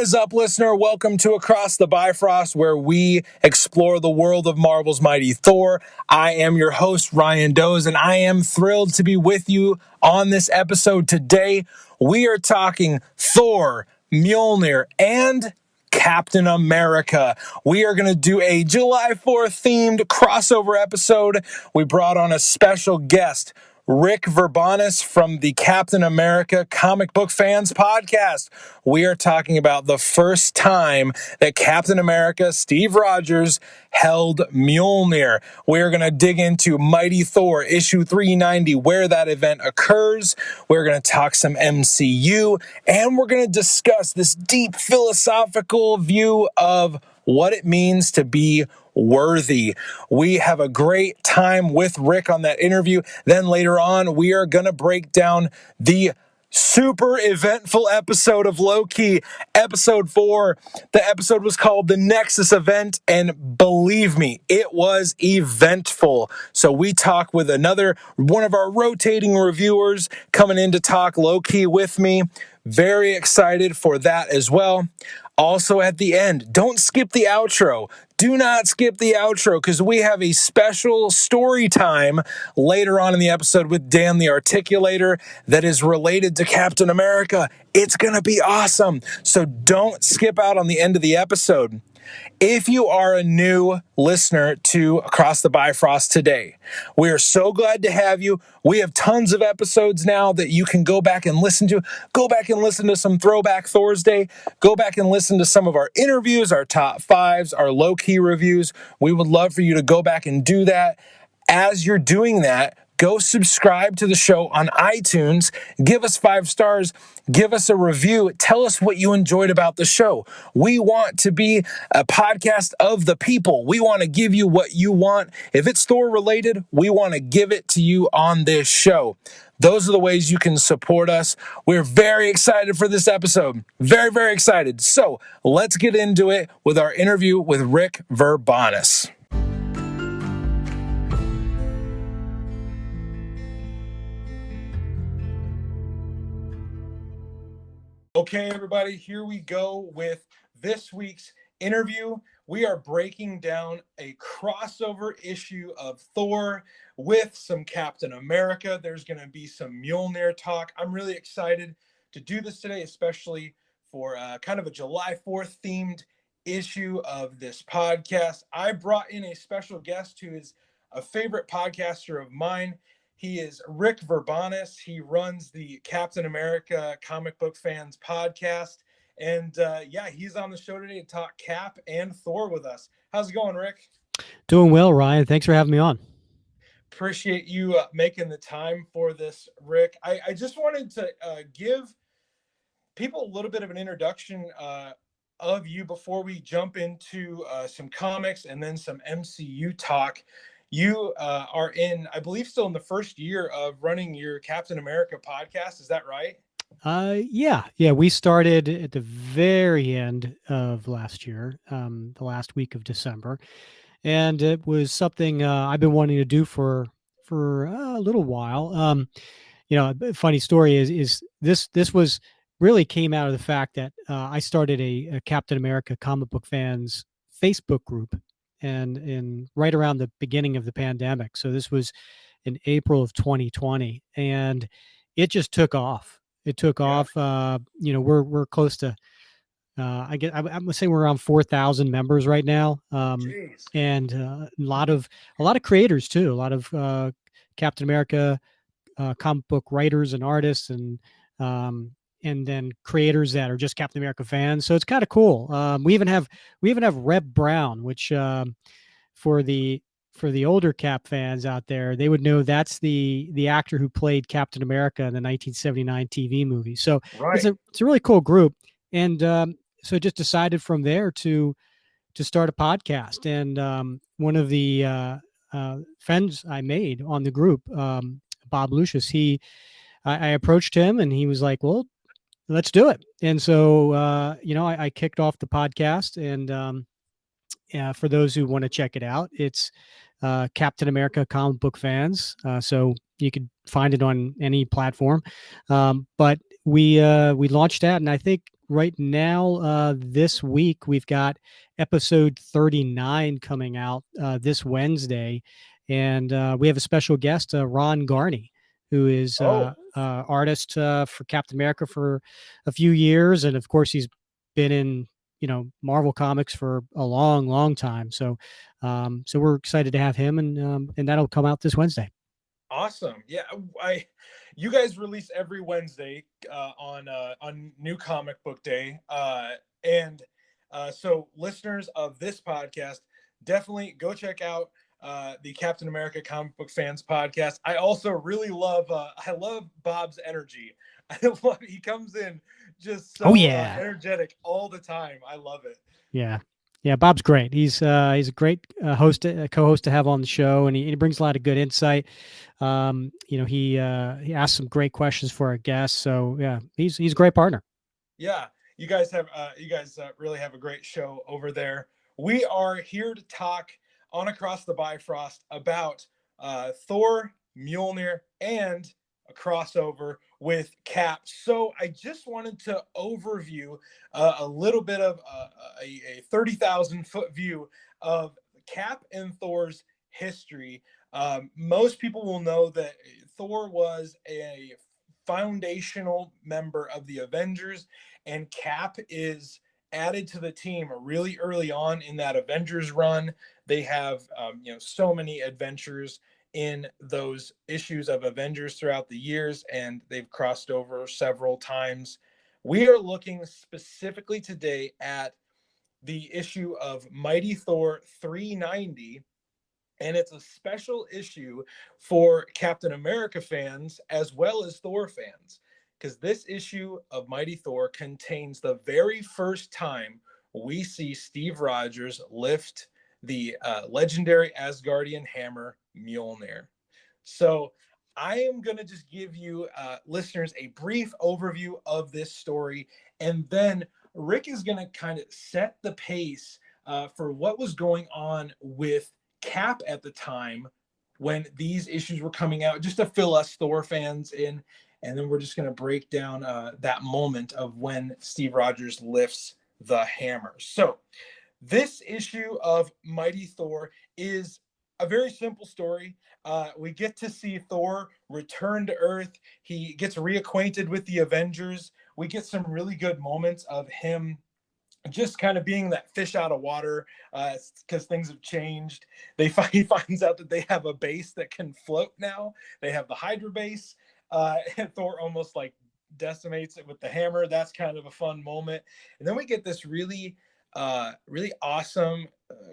is up, listener? Welcome to Across the Bifrost, where we explore the world of Marvel's Mighty Thor. I am your host, Ryan Doze, and I am thrilled to be with you on this episode today. We are talking Thor, Mjolnir, and Captain America. We are going to do a July 4th themed crossover episode. We brought on a special guest, Rick Verbanas from the Captain America Comic Book Fans podcast. We are talking about the first time that Captain America, Steve Rogers, held Mjolnir. We're going to dig into Mighty Thor issue 390, where that event occurs. We're going to talk some MCU, and we're going to discuss this deep philosophical view of what it means to be worthy. We have a great time with Rick on that interview. Then later on, we are going to break down the super eventful episode of Loki, episode 4. The episode was called The Nexus Event, and believe me, it was eventful. So we talk with another one of our rotating reviewers coming in to talk Loki with me. Very excited for that as well. Also at the end, don't skip the outro. Do not skip the outro because we have a special story time later on in the episode with Dan the Articulator that is related to Captain America. It's going to be awesome. So don't skip out on the end of the episode. If you are a new listener to Across the Bifrost today, we are so glad to have you. We have tons of episodes now that you can go back and listen to. Go back and listen to some Throwback Thursday. Go back and listen to some of our interviews, our top fives, our low-key reviews. We would love for you to go back and do that. As you're doing that, go subscribe to the show on iTunes. Give us 5 stars. Give us a review. Tell us what you enjoyed about the show. We want to be a podcast of the people. We want to give you what you want. If it's Thor related, we want to give it to you on this show. Those are the ways you can support us. We're very excited for this episode. Very, very excited. So let's get into it with our interview with Rick Verbanas. Okay, everybody, here we go with this week's interview. We are breaking down a crossover issue of Thor with some Captain America. There's going to be some Mjolnir talk. I'm really excited to do this today, especially for kind of a July 4th themed issue of this podcast. I brought in a special guest who is a favorite podcaster of mine. He is Rick Verbanas. He runs the Captain America Comic Book Fans podcast. And he's on the show today to talk Cap and Thor with us. How's it going, Rick? Doing well, Ryan. Thanks for having me on. Appreciate you making the time for this, Rick. I just wanted to give people a little bit of an introduction of you before we jump into some comics and then some MCU talk. You are in, I believe, still in the first year of running your Captain America podcast. Is that right? Yeah. We started at the very end of last year, the last week of December, and it was something I've been wanting to do for a little while. Funny story is this was really came out of the fact that I started a Captain America Comic Book Fans Facebook group. And right around the beginning of the pandemic. So this was in April of 2020, and it just took off. It took off. We're close to, I'm gonna say we're around 4,000 members right now. And a lot of creators too, a lot of Captain America comic book writers and artists, and then creators that are just Captain America fans. So it's kind of cool. We even have Reb Brown, which for the older Cap fans out there, they would know that's the actor who played Captain America in the 1979 TV movie. So right. It's a really cool group. And so just decided from there to start a podcast. And one of the friends I made on the group, Bob Lucius, I approached him and he was like, well, let's do it. And so, I kicked off the podcast, and for those who want to check it out, it's Captain America Comic Book Fans. So you could find it on any platform. But we launched that, and I think right now, this week, we've got episode 39 coming out this Wednesday. And we have a special guest, Ron Garney, who is Oh, artist for Captain America for a few years. And of course, he's been in, Marvel Comics for a long, long time. So we're excited to have him, and that'll come out this Wednesday. awesome. Yeah, I you guys release every Wednesday on New Comic Book Day. And so listeners of this podcast, definitely go check out the Captain America Comic Book Fans podcast. I also really love I love Bob's energy. He comes in just Oh so yeah, energetic all the time. I love it. yeah, yeah. Bob's great. He's a great co-host to have on the show, and he brings a lot of good insight. He asks some great questions for our guests. So yeah, he's a great partner. Yeah, you guys really have a great show over there. We are here to talk on Across the Bifrost about Thor, Mjolnir, and a crossover with Cap. So I just wanted to overview a little bit of a 30,000-foot view of Cap and Thor's history. Most people will know that Thor was a foundational member of the Avengers, and Cap is added to the team really early on in that Avengers run. They have so many adventures in those issues of Avengers throughout the years, and they've crossed over several times. We are looking specifically today at the issue of Mighty Thor 390, and it's a special issue for Captain America fans as well as Thor fans, because this issue of Mighty Thor contains the very first time we see Steve Rogers lift the legendary Asgardian hammer Mjolnir. So I am going to just give you listeners a brief overview of this story, and then Rick is going to kind of set the pace for what was going on with Cap at the time when these issues were coming out, just to fill us Thor fans in. And then we're just going to break down that moment of when Steve Rogers lifts the hammer. So, this issue of Mighty Thor is a very simple story. We get to see Thor return to Earth. He gets reacquainted with the Avengers. We get some really good moments of him just kind of being that fish out of water, because things have changed. He finds out that they have a base that can float now. They have the Hydra base, and Thor almost like decimates it with the hammer. That's kind of a fun moment. And then we get this really awesome,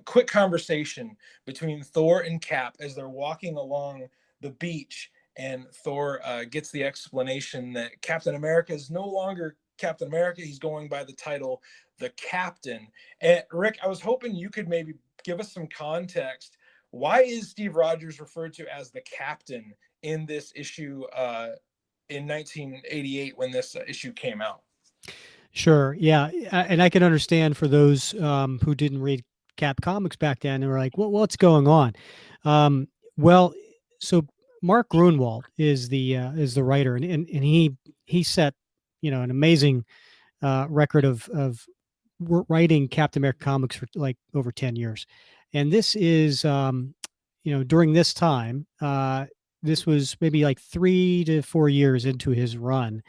quick conversation between Thor and Cap as they're walking along the beach. And Thor gets the explanation that Captain America is no longer Captain America. He's going by the title the Captain. And Rick, I was hoping you could maybe give us some context. Why is Steve Rogers referred to as the Captain in this issue in 1988 when this issue came out? Sure. Yeah. And I can understand for those who didn't read Cap Comics back then, they were like, what's going on? Um, well, so Mark Grunwald is the writer, and he set, an amazing record of writing Captain America comics for like over 10 years. And this is, during this time, this was maybe like 3 to 4 years into his run.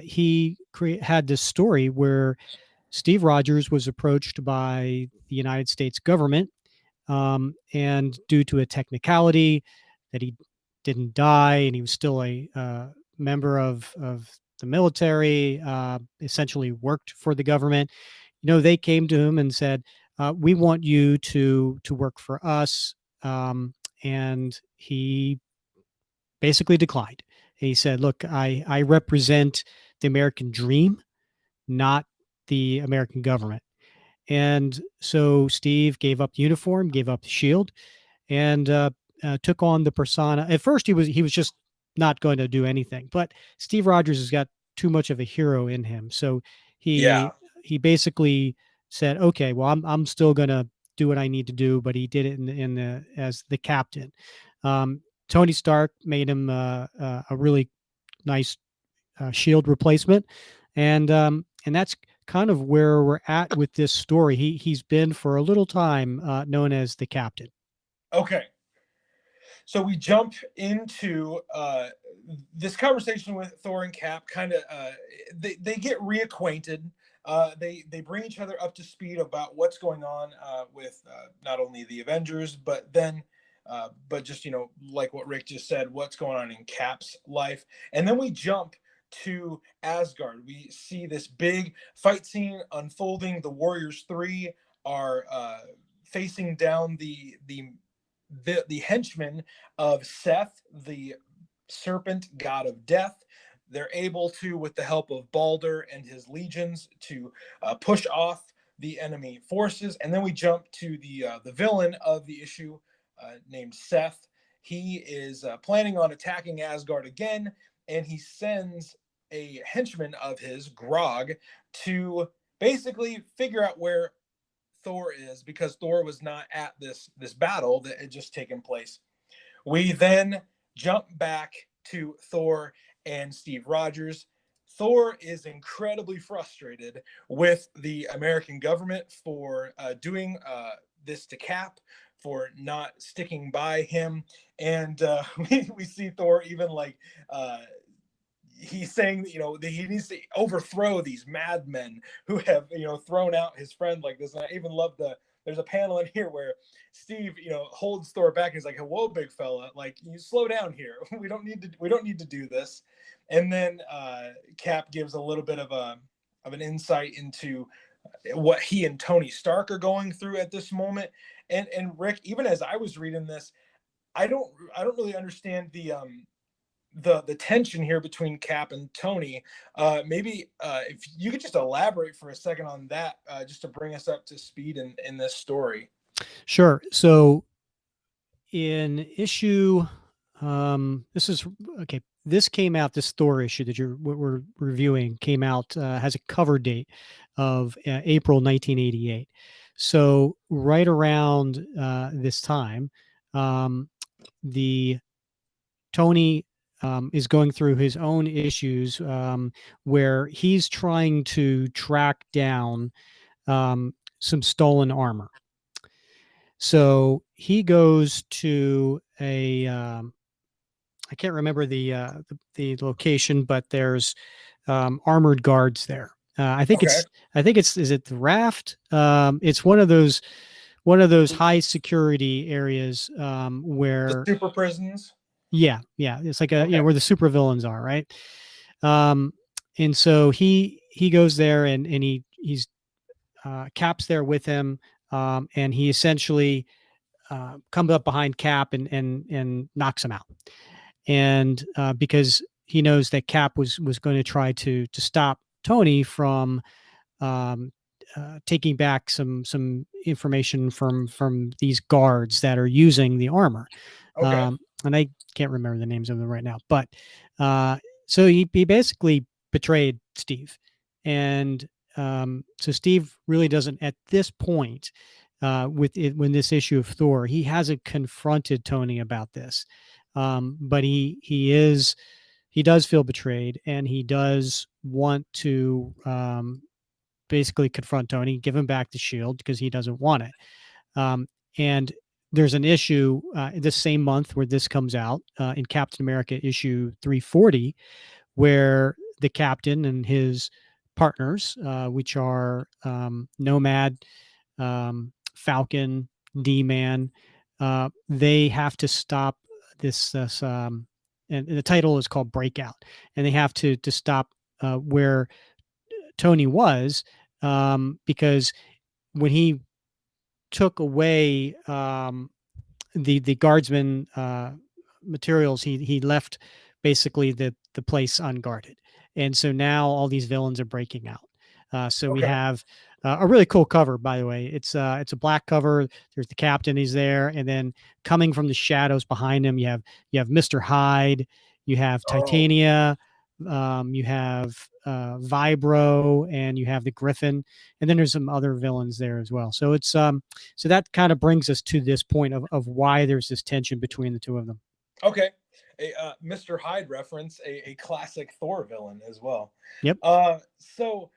He had this story where Steve Rogers was approached by the United States government, and due to a technicality that he didn't die and he was still a member of the military, essentially worked for the government. They came to him and said, "We want you to work for us," and he basically declined. He said, "Look, I represent the American dream, not the American government." And so Steve gave up the uniform, gave up the shield, and took on the persona. At first, he was just not going to do anything, but Steve Rogers has got too much of a hero in him, so Yeah. he basically said, "Okay, well, I'm still going to do what I need to do," but he did it in the as the captain. Tony Stark made him a really nice shield replacement, and And that's kind of where we're at with this story. He's been for a little time known as the Captain. Okay. So we jump into this conversation with Thor and Cap. Kind of, they get reacquainted. They bring each other up to speed about what's going on with not only the Avengers, but just like what Rick just said, what's going on in Cap's life. And then we jump to Asgard. We see this big fight scene unfolding. The Warriors 3 are facing down the henchmen of Seth, the serpent god of death. They're able to, with the help of Balder and his legions, to push off the enemy forces. And then we jump to the villain of the issue, named Seth. He is planning on attacking Asgard again, and he sends a henchman of his, Grog, to basically figure out where Thor is, because Thor was not at this battle that had just taken place. We then jump back to Thor and Steve Rogers. Thor is incredibly frustrated with the American government for doing this to Cap, for not sticking by him. And we see Thor even he's saying that he needs to overthrow these madmen who have thrown out his friend like this. And I even love there's a panel in here where Steve holds Thor back and he's like, "Whoa, big fella, like, you slow down here. we don't need to do this." And then Cap gives a little bit of an insight into what he and Tony Stark are going through at this moment. And Rick, even as I was reading this, I don't really understand the tension here between Cap and Tony. Maybe if you could just elaborate for a second on that, just to bring us up to speed in this story. Sure. So in issue, this is okay. This came out. This Thor issue that we're reviewing came out, has a cover date of April 1988. So right around this time, the Tony is going through his own issues, where he's trying to track down some stolen armor. So he goes to I can't remember the location, but there's armored guards there. I think Okay. it's is it the Raft? It's one of those high security areas The where super prisons. yeah, it's like Okay. where the supervillains are, right? Um, and so he goes there and he's Cap's there with him, and he essentially comes up behind Cap and knocks him out. And because he knows that Cap was going to try to stop Tony from um, taking back some information from these guards that are using the armor. Okay. And I can't remember the names of them right now, but so he basically betrayed Steve, and so Steve really doesn't at this point, with it, when this issue of Thor, he hasn't confronted Tony about this, but he does feel betrayed, and he does want to basically confront Tony, give him back the shield because he doesn't want it. And there's an issue this same month where this comes out, in Captain America issue 340, where the Captain and his partners, which are Nomad, Falcon, D-Man, they have to stop this and the title is called Breakout, and they have to stop where Tony was, because when he took away the guardsman materials, he left basically the place unguarded, and so now all these villains are breaking out. So we Okay. have a really cool cover, by the way. It's a black cover. There's the Captain, he's there, and then coming from the shadows behind him, you have Mr. Hyde, you have Oh, Titania, you have Vibro, and you have the Griffin, and then there's some other villains there as well. So it's so that kind of brings us to this point of why there's this tension between the two of them. okay. A Mr. Hyde reference, a classic Thor villain as well. Yep. So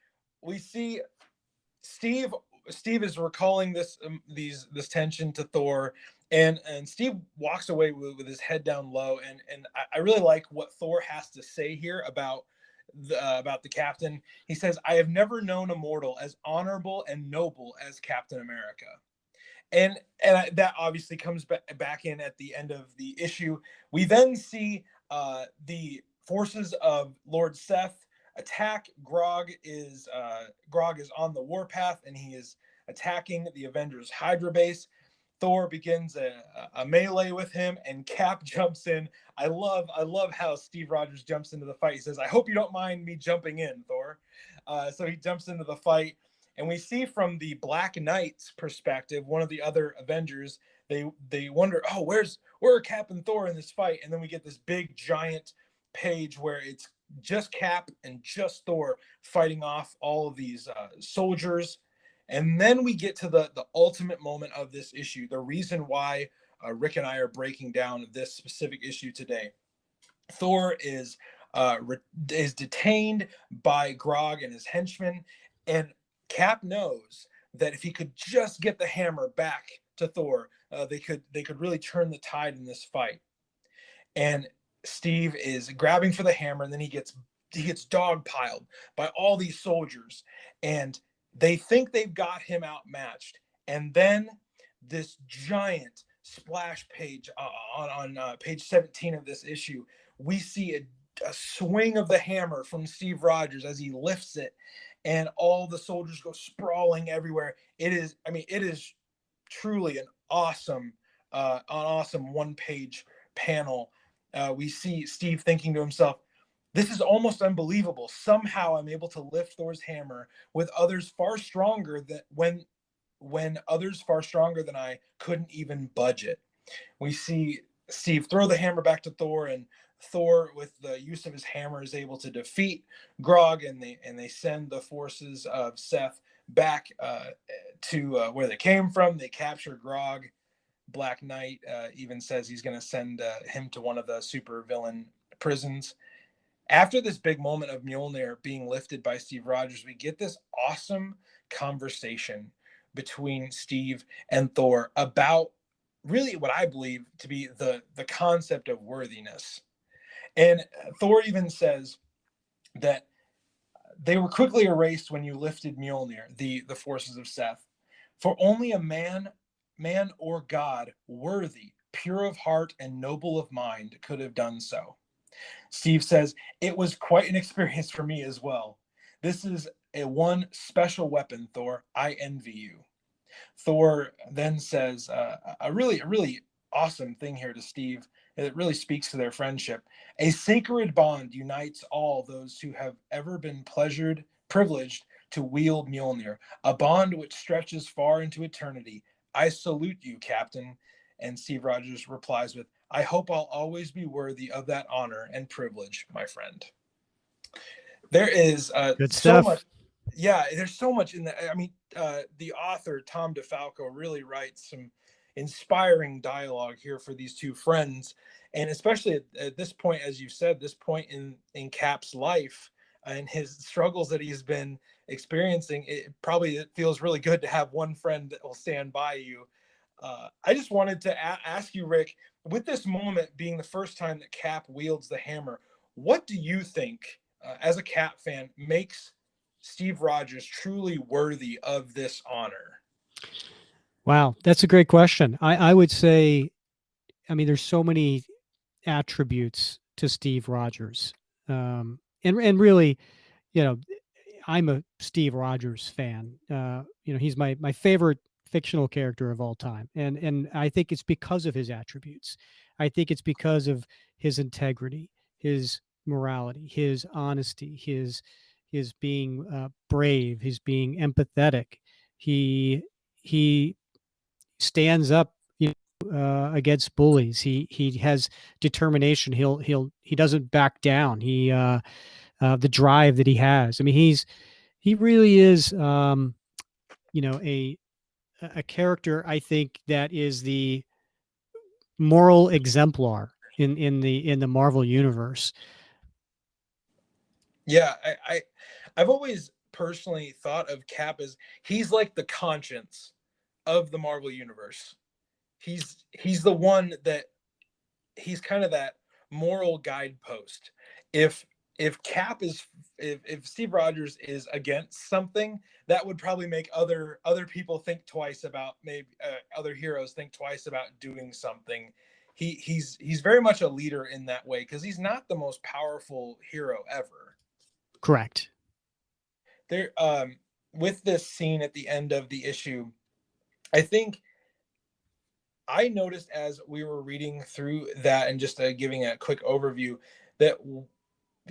we see Steve Steve is recalling this tension to Thor, and Steve walks away with his head down low, and I really like what Thor has to say here about the captain. He says, "I have never known a mortal as honorable and noble as Captain America." That obviously comes back in at the end of the issue. We then see the forces of Lord Seth attack. Grog is on the warpath, and he is attacking the Avengers Hydra base. Thor begins a melee with him, and Cap jumps in. I love how Steve Rogers jumps into the fight. He says, "I hope you don't mind me jumping in, Thor." So he jumps into the fight, and we see from the Black Knight's perspective, one of the other Avengers, they wonder, oh, where are Cap and Thor in this fight? And then we get this big giant page where it's just Cap and just Thor fighting off all of these soldiers. And then we get to the ultimate moment of this issue, the reason why Rick and I are breaking down this specific issue today. Thor is detained by Grog and his henchmen, and Cap knows that if he could just get the hammer back to Thor, they could really turn the tide in this fight. And Steve is grabbing for the hammer, and then he gets dogpiled by all these soldiers, and they think they've got him outmatched. And then this giant splash page on page 17 of this issue, we see a swing of the hammer from Steve Rogers as he lifts it, and all the soldiers go sprawling everywhere. It is truly an awesome one-page panel. We see Steve thinking to himself, "This is almost unbelievable. Somehow I'm able to lift Thor's hammer with others far stronger than when others far stronger than I couldn't even budge it." We see Steve throw the hammer back to Thor, and Thor, with the use of his hammer, is able to defeat Grog, and they send the forces of Seth back to where they came from. They capture Grog. Black Knight even says he's going to send him to one of the super villain prisons. After this big moment of Mjolnir being lifted by Steve Rogers, we get this awesome conversation between Steve and Thor about really what I believe to be the concept of worthiness. And Thor even says that they were quickly erased when you lifted Mjolnir, the forces of Seth. For only a man or God worthy, pure of heart and noble of mind could have done so. Steve says, "It was quite an experience for me as well. This is a one special weapon, Thor. I envy you." Thor then says a really awesome thing here to Steve. It really speaks to their friendship. "A sacred bond unites all those who have ever been privileged to wield Mjolnir, a bond which stretches far into eternity. I salute you, Captain." And Steve Rogers replies with, "I hope I'll always be worthy of that honor and privilege, my friend." There is Good so much. stuff. Yeah, there's so much in that. The author Tom DeFalco really writes some inspiring dialogue here for these two friends, and especially at this point, as you said, this point in Cap's life and his struggles that he's been experiencing. It feels really good to have one friend that will stand by you. I just wanted to ask you, Rick, with this moment being the first time that Cap wields the hammer, what do you think, as a Cap fan, makes Steve Rogers truly worthy of this honor? Wow, that's a great question. I would say, I mean, there's so many attributes to Steve Rogers, and really, you know, I'm a Steve Rogers fan. He's my favorite fictional character of all time, and I think it's because of his attributes. I think it's because of his integrity, his morality, his honesty, his being brave, his being empathetic. He stands up, against bullies. He has determination. He doesn't back down. The drive that he has. I mean, he really is, a character, I think, that is the moral exemplar in the Marvel universe. Yeah, I've always personally thought of Cap as he's like the conscience of the Marvel universe. He's the one that he's kind of that moral guidepost. If if Cap is if Steve Rogers is against something, that would probably make other people think twice about maybe other heroes think twice about doing something. He's very much a leader in that way because he's not the most powerful hero ever. Correct. There with this scene at the end of the issue, I think I noticed as we were reading through that and just giving a quick overview that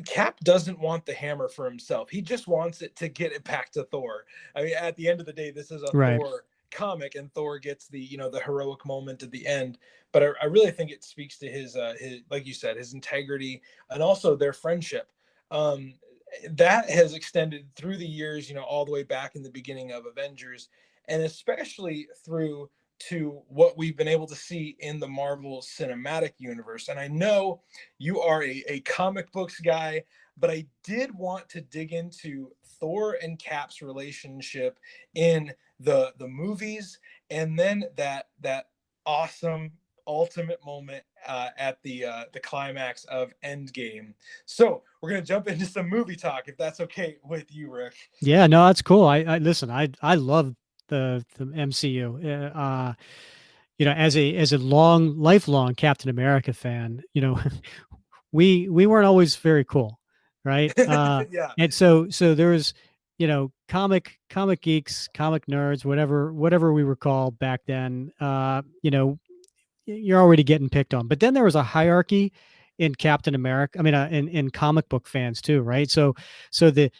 Cap doesn't want the hammer for himself. He just wants it to get it back to Thor. I mean, at the end of the day, this is a Right. Thor comic, and Thor gets the the heroic moment at the end. But I really think it speaks to his like you said, his integrity and also their friendship. Um, that has extended through the years, all the way back in the beginning of Avengers, and especially through to what we've been able to see in the Marvel Cinematic Universe. And I know you are a comic books guy, but I did want to dig into Thor and Cap's relationship in the movies, and then that awesome ultimate moment at the climax of Endgame. So we're gonna jump into some movie talk, if that's okay with you, Rick. Yeah, no, that's cool. I listen, I love the MCU. As a lifelong Captain America fan, we weren't always very cool, right? Yeah, And so there's, comic geeks, comic nerds, whatever we were called back then. You're already getting picked on. But then there was a hierarchy in Captain America. I mean, in comic book fans too, right? So the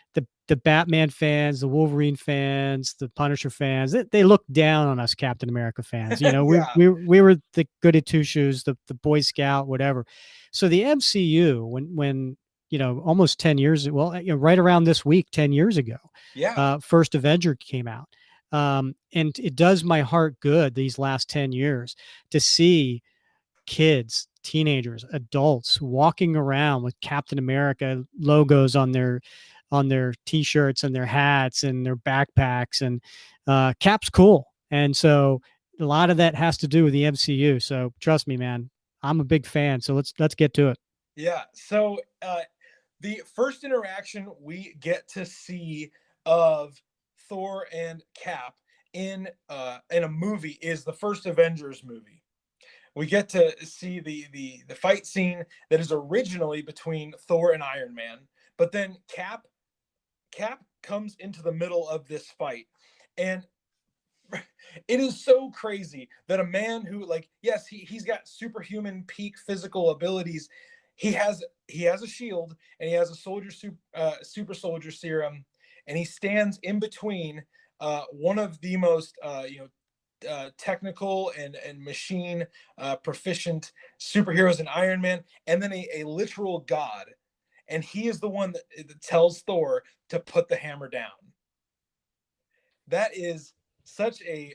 Batman fans, the Wolverine fans, the Punisher fans, they look down on us Captain America fans. yeah, We were the goody two shoes, the Boy Scout, whatever. So the MCU, when almost 10 years, well, right around this week, 10 years ago, yeah, first Avenger came out. And it does my heart good these last 10 years to see kids, teenagers, adults walking around with Captain America logos on their t-shirts and their hats and their backpacks, and Cap's cool. And so a lot of that has to do with the MCU. So trust me, man, I'm a big fan. So let's get to it. yeah. So the first interaction we get to see of Thor and Cap in a movie is the first Avengers movie. We get to see the fight scene that is originally between Thor and Iron Man, but then Cap comes into the middle of this fight, and it is so crazy that a man who, like, yes, he's got superhuman peak physical abilities. He has a shield, and he has a super soldier serum, and he stands in between one of the most technical and machine proficient superheroes in Iron Man, and then a literal god. And he is the one that tells Thor to put the hammer down. That is such a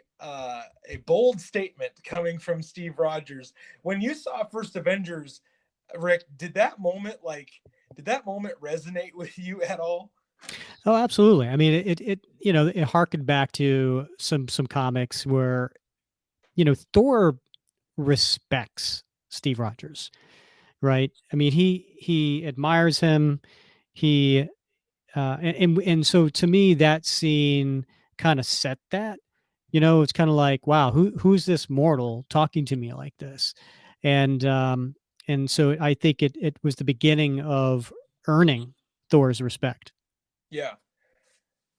bold statement coming from Steve Rogers. When you saw First Avengers, Rick, did that moment resonate with you at all? Oh, absolutely. I mean, it harkened back to some comics where, Thor respects Steve Rogers, right? I mean, he admires him. He and so to me, that scene kind of set that. It's kind of like, wow, who's this mortal talking to me like this? And so I think it was the beginning of earning Thor's respect. Yeah.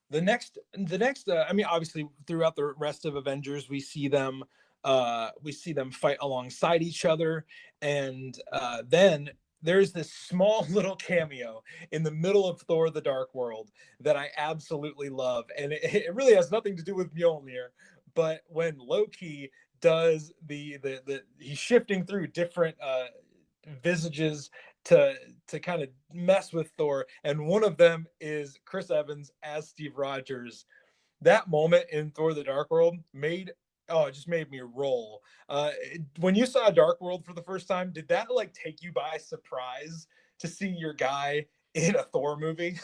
The next I mean, obviously throughout the rest of Avengers we see them fight alongside each other, and then there's this small little cameo in the middle of Thor the Dark World that I absolutely love, and it really has nothing to do with Mjolnir, but when Loki does the he's shifting through different visages to kind of mess with Thor, and one of them is Chris Evans as Steve Rogers. That moment in Thor: The Dark World it just made me roll. When you saw Dark World for the first time, did that like take you by surprise to see your guy in a Thor movie?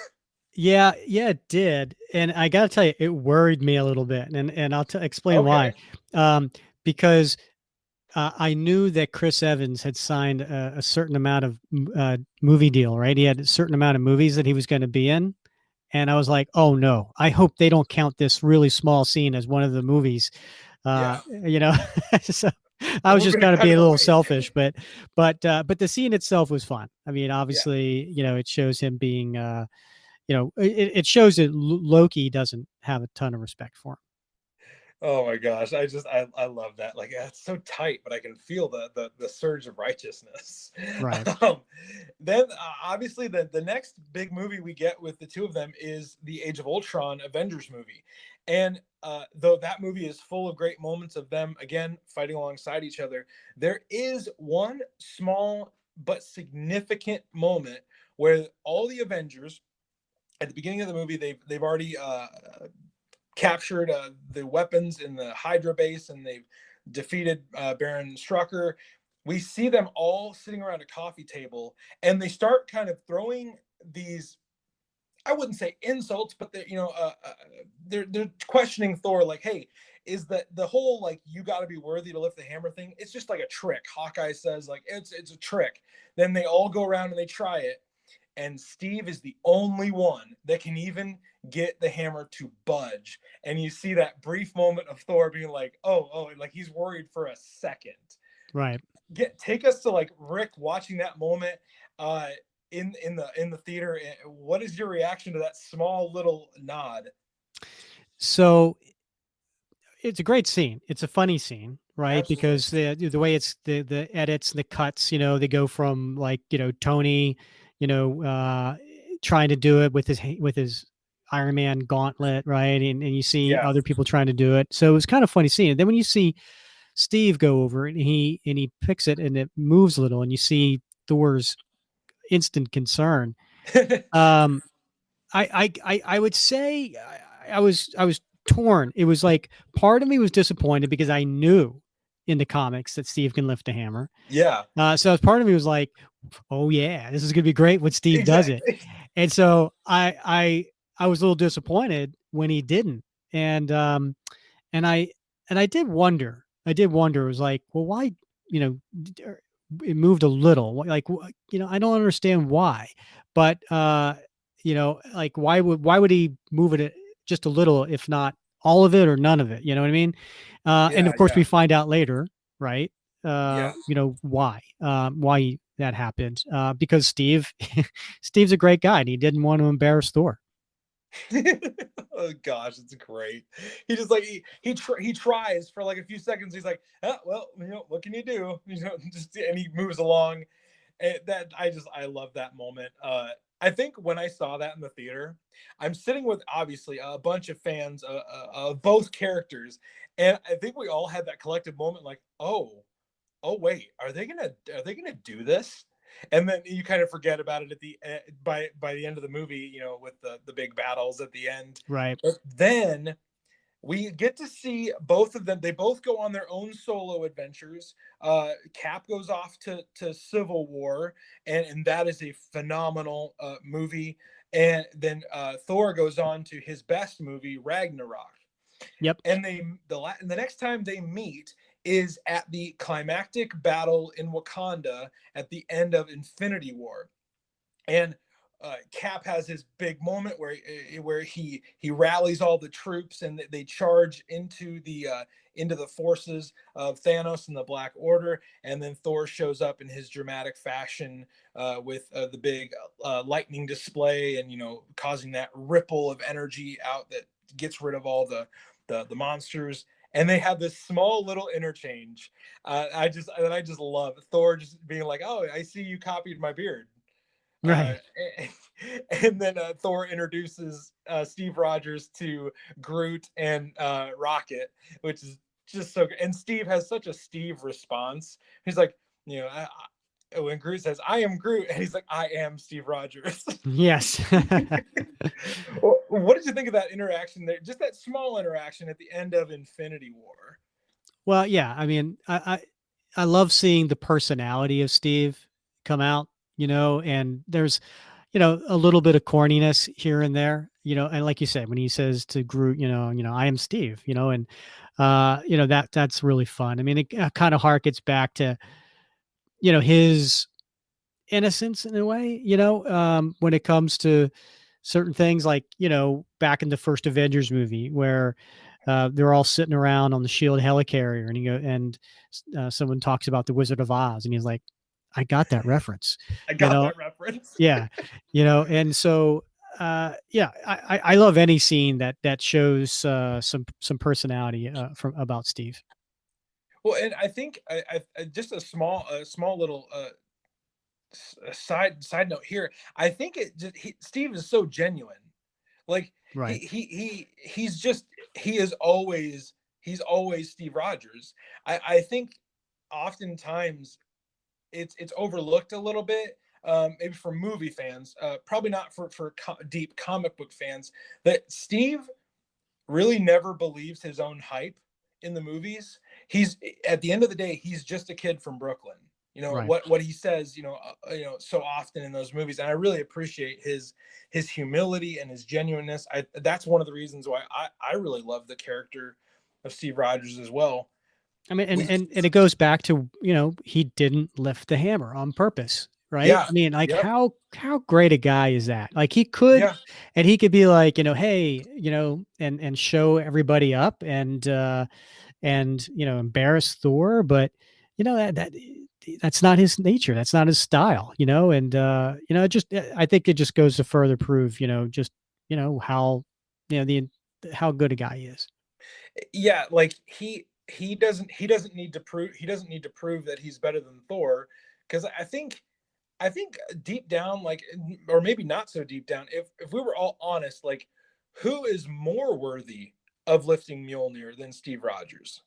Yeah, it did. And I got to tell you, it worried me a little bit. And I'll explain why. Okay. Um, because I knew that Chris Evans had signed a certain amount of movie deal, right? He had a certain amount of movies that he was going to be in. And I was like, oh no, I hope they don't count this really small scene as one of the movies. Yeah. You know, so I It was would have just been kind of kind being of a little annoying. selfish, but the scene itself was fun. I mean, Yeah. obviously, it shows him being, it shows that Loki doesn't have a ton of respect for him. Oh my gosh, I love that. Like it's so tight, but I can feel the surge of righteousness. Right. Um, then obviously the next big movie we get with the two of them is the Age of Ultron Avengers movie, and though that movie is full of great moments of them again fighting alongside each other, there is one small but significant moment where all the Avengers at the beginning of the movie they've already captured the weapons in the Hydra base and they've defeated Baron Strucker. We see them all sitting around a coffee table and they start kind of throwing these, I wouldn't say insults, but they're questioning Thor like, hey, is that the whole like you got to be worthy to lift the hammer thing? It's just like a trick. Hawkeye says like it's a trick. Then they all go around and they try it, and Steve is the only one that can even get the hammer to budge. And you see that brief moment of Thor being like, oh, like he's worried for a second. Right. Take us to like Rick watching that moment uh in the theater. What is your reaction to that small little nod? So it's a great scene. It's a funny scene, right? Absolutely. Because the way it's the edits and the cuts, they go from like, Tony, you know, uh trying to do it with his Iron Man gauntlet, right? And you see Yeah. other people trying to do it. So it was kind of funny scene. And then when you see Steve go over and he picks it and it moves a little and you see Thor's instant concern. Um I would say I was torn. It was like part of me was disappointed because I knew in the comics that Steve can lift a hammer. Yeah. So part of me was like, oh yeah, this is gonna be great when Steve does it. Exactly. And so I was a little disappointed when he didn't. And and I and I did wonder. I did wonder. It was like, well, why? You know, it moved a little. Like, I don't understand why, but like why would he move it just a little, if not all of it or none of it? You know what I mean? And Yeah, of course, yeah. we find out later, right? Yeah. Why that happened? Because Steve's a great guy, and he didn't want to embarrass Thor. Oh gosh, it's great. He just like he tries for like a few seconds. He's like, well, what can you do? Just and he moves along. That I love that moment. I think when I saw that in the theater, I'm sitting with obviously a bunch of fans of both characters, and I think we all had that collective moment, like, oh wait, are they gonna do this? And then you kind of forget about it at the by the end of the movie, with the big battles at the end. Right. But then we get to see both of them. They both go on their own solo adventures. Cap goes off to Civil War, and that is a phenomenal movie. And then Thor goes on to his best movie, Ragnarok. Yep. And the next time they meet is at the climactic battle in Wakanda at the end of Infinity War. And Cap has his big moment where he rallies all the troops and they charge into the forces of Thanos and the Black Order, and then Thor shows up in his dramatic fashion with the big lightning display, and causing that ripple of energy out that gets rid of all the monsters. And they have this small little interchange. I just love Thor just being like, "Oh, I see you copied my beard." Uh, Right. and then Thor introduces Steve Rogers to Groot and Rocket, which is just so good. And Steve has such a Steve response. He's like, when Groot says, "I am Groot," and he's like, "I am Steve Rogers." Yes. What did you think of that interaction there? Just that small interaction at the end of Infinity War. Well, yeah. I mean, I love seeing the personality of Steve come out, and there's, a little bit of corniness here and there, and like you said, when he says to Groot, I am Steve, and that's really fun. I mean, it kind of harkens back to, his innocence in a way, when it comes to certain things, like, back in the first Avengers movie where they're all sitting around on the Shield helicarrier, and someone talks about the Wizard of Oz, and he's like, I got that reference, I you got know, that reference. yeah, and so yeah, I love any scene that shows some personality from about Steve. Well, and I think just a small little side note here. I think Steve is so genuine. Like Right. he is always he's always Steve Rogers. I think oftentimes it's overlooked a little bit. Maybe for movie fans, probably not for deep comic book fans. That Steve really never believes his own hype in the movies. He's at the end of the day, he's just a kid from Brooklyn. You know Right. what he says. So often in those movies, and I really appreciate his humility and his genuineness. That's one of the reasons why I really love the character of Steve Rogers as well. I mean, and, We, and and it goes back to, he didn't lift the hammer on purpose, right? yeah, I mean, like, yep, how great a guy is that? Like, he could, yeah, and he could be like, hey, and show everybody up, and embarrass Thor, but that's not his nature. That's not his style, and I think it just goes to further prove, just how, the how good a guy he is. yeah. Like he doesn't need to prove that he's better than Thor, because I think deep down, like, or maybe not so deep down, if we were all honest, like, who is more worthy of lifting Mjolnir than Steve Rogers?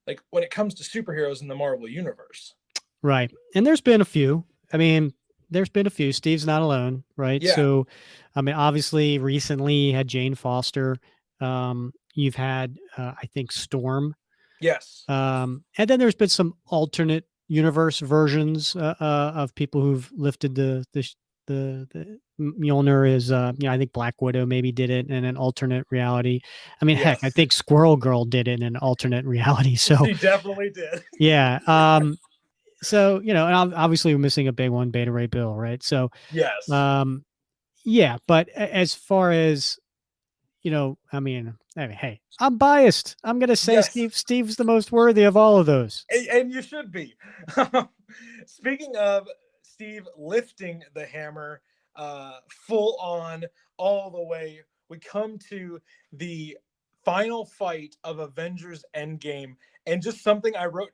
Like, when it comes to superheroes in the Marvel universe. Right. And there's been a few. I mean, there's been a few. Steve's not alone, right? Yeah. So, I mean, obviously, recently you had Jane Foster. You've had, I think, Storm. Yes. And then there's been some alternate universe versions of people who've lifted the Mjolnir. Is I think Black Widow maybe did it in an alternate reality. I mean, heck, I Yes. think Squirrel Girl did it in an alternate reality. So She definitely did. yeah. So, and obviously we're missing a big one, Beta Ray Bill, right? So, Yes. um, yeah, but as far as, I mean, hey, I'm biased. I'm gonna say Yes. Steve's the most worthy of all of those. And you should be. Speaking of Steve lifting the hammer, full on, all the way, we come to the final fight of Avengers Endgame. And just something I wrote,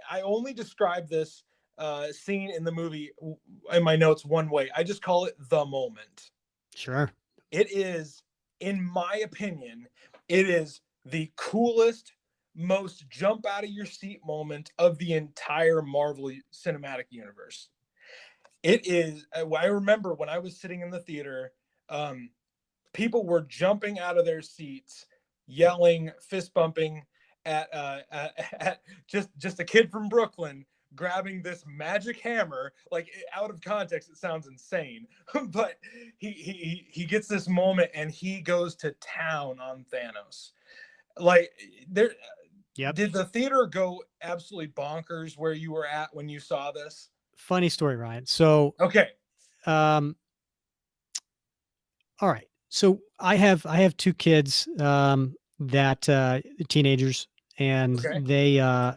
I only describe this scene in the movie in my notes one way. I just call it the moment. Sure. It is, in my opinion, it is the coolest, most jump out of your seat moment of the entire Marvel Cinematic Universe. It is. I remember when I was sitting in the theater, um, people were jumping out of their seats, yelling, fist bumping at just a kid from Brooklyn grabbing this magic hammer. Like, out of context, it sounds insane, but he gets this moment and he goes to town on Thanos. Like, there, Yep. did the theater go absolutely bonkers where you were at when you saw this? Funny story, Ryan. So, Okay. um, all right. So I have two kids, that teenagers, and Okay. they,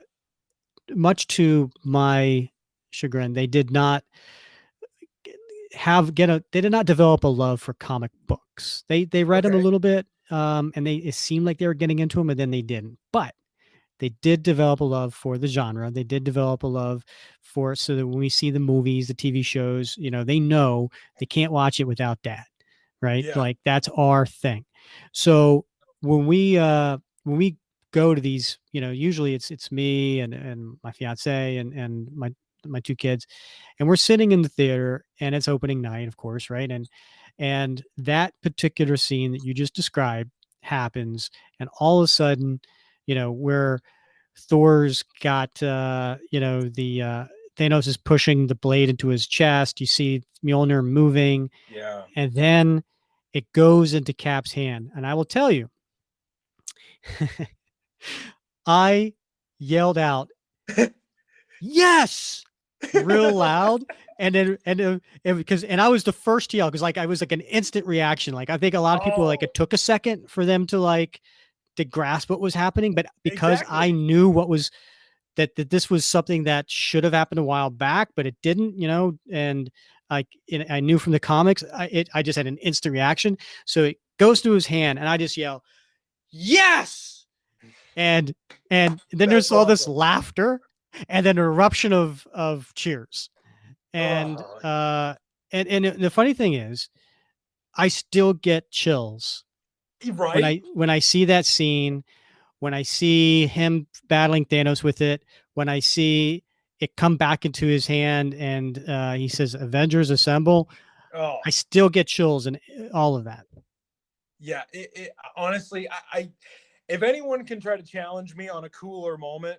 much to my chagrin, they did not they did not develop a love for comic books. They read them a Okay. little bit, and it seemed like they were getting into them, and then they didn't. But they did develop a love for the genre. They did develop a love for it, so that when we see the movies, the TV shows, they know they can't watch it without dad, right? Yeah. Like, that's our thing. So when we go to these, usually it's me and my fiance and my two kids, and we're sitting in the theater, and it's opening night, of course, right? And that particular scene that you just described happens, and all of a sudden, where Thor's got, Thanos is pushing the blade into his chest. You see Mjolnir moving, Yeah. and then it goes into Cap's hand. And I will tell you, I yelled out, "Yes!" real loud. And then, because, and I was the first to yell because like I was like an instant reaction. Like I think a lot of people, like Oh, it took a second for them to like to grasp what was happening, but because I exactly. knew what was that this was something that should have happened a while back, but it didn't, and like I knew from the comics, I just had an instant reaction. So it goes through his hand, and I just yell, "Yes!" and and then That's there's all this awesome. laughter, and then an eruption of cheers, and Oh, and the funny thing is, I still get chills when right? I see that scene, when I see him battling Thanos with it, when I see it come back into his hand and he says Avengers assemble, Oh, I still get chills and all of that. yeah. Honestly, if anyone can try to challenge me on a cooler moment,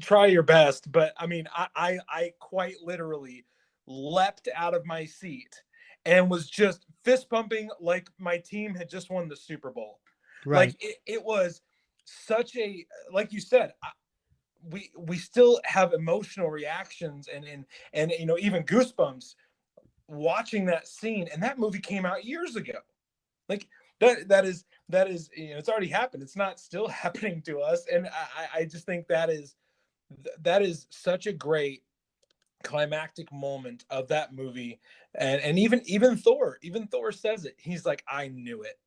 try your best. But I mean, I quite literally leapt out of my seat and was just fist pumping like my team had just won the Super Bowl. Like Right. it was such a, like you said, we still have emotional reactions and even goosebumps watching that scene. And that movie came out years ago. Like that is it's already happened. It's not still happening to us. And I just think that is such a great climactic moment of that movie. And even Thor says it. He's like, I knew it.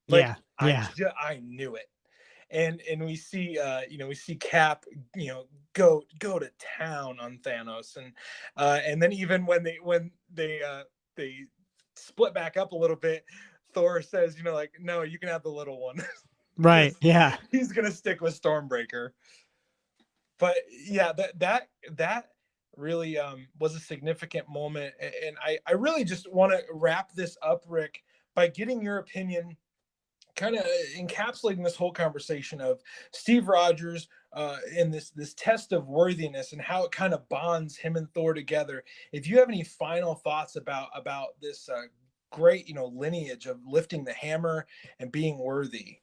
Like Yeah. Yeah. I knew it. And we see Cap, go to town on Thanos. And then even when they split back up a little bit, Thor says, like, no, you can have the little one. Right. Because Yeah. he's gonna stick with Stormbreaker. But yeah, that really was a significant moment. And I really just want to wrap this up, Rick, by getting your opinion, kind of encapsulating this whole conversation of Steve Rogers and this test of worthiness and how it kind of bonds him and Thor together. If you have any final thoughts about this great lineage of lifting the hammer and being worthy.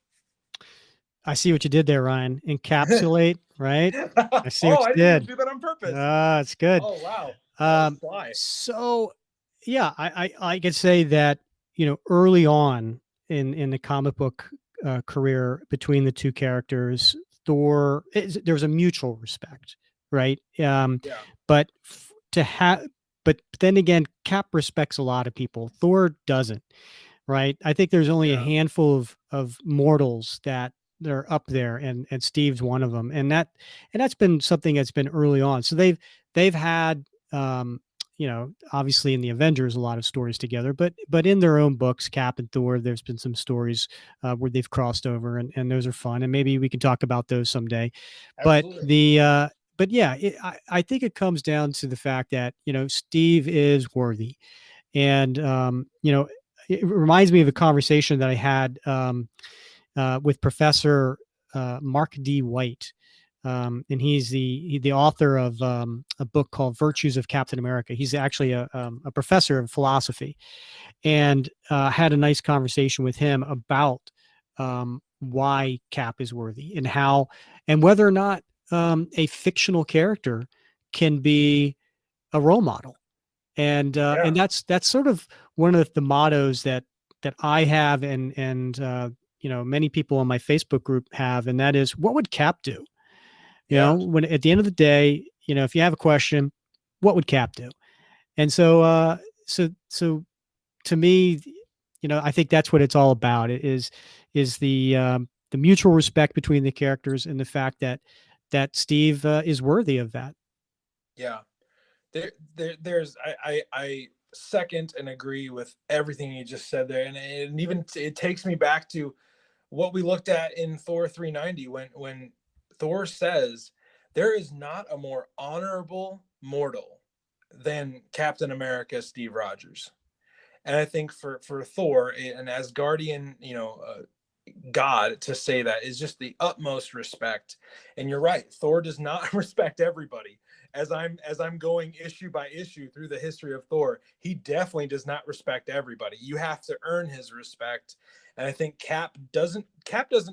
I see what you did there, Ryan. Encapsulate, right? I see Oh, what I you didn't even did. do that on purpose. Ah, it's good. Oh, wow, that was Um, sly. so yeah, I could say that, early on in the comic book career between the two characters, there was a mutual respect, right? Yeah, But to have, but then again, Cap respects a lot of people. Thor doesn't, right? I think there's only a yeah, handful of mortals that they're up there, and Steve's one of them, and that's been something that's been early on. So they've had, obviously in the Avengers a lot of stories together, but in their own books, Cap and Thor, there's been some stories where they've crossed over, and those are fun, and maybe we can talk about those someday. But absolutely. but yeah, I think it comes down to the fact that Steve is worthy, and it reminds me of a conversation that I had with Professor Mark D. White. And he's the author of a book called Virtues of Captain America. He's actually a professor of philosophy, and had a nice conversation with him about why Cap is worthy and how and whether or not a fictional character can be a role model. And Yeah, that's sort of one of the mottos that I have, and many people on my Facebook group have, and that is, what would Cap do? yeah, When at the end of the day, if you have a question, what would Cap do? And so to me, I think that's what it's all about. It is the mutual respect between the characters, and the fact that Steve is worthy of that. yeah. There's I second and agree with everything you just said there. And even it takes me back to what we looked at in Thor 390, when Thor says there is not a more honorable mortal than Captain America Steve Rogers. And I think for Thor, an Asgardian, God, to say that is just the utmost respect. And you're right, Thor does not respect everybody. as I'm going issue by issue through the history of Thor, he definitely does not respect everybody. You have to earn his respect. And I think Cap doesn't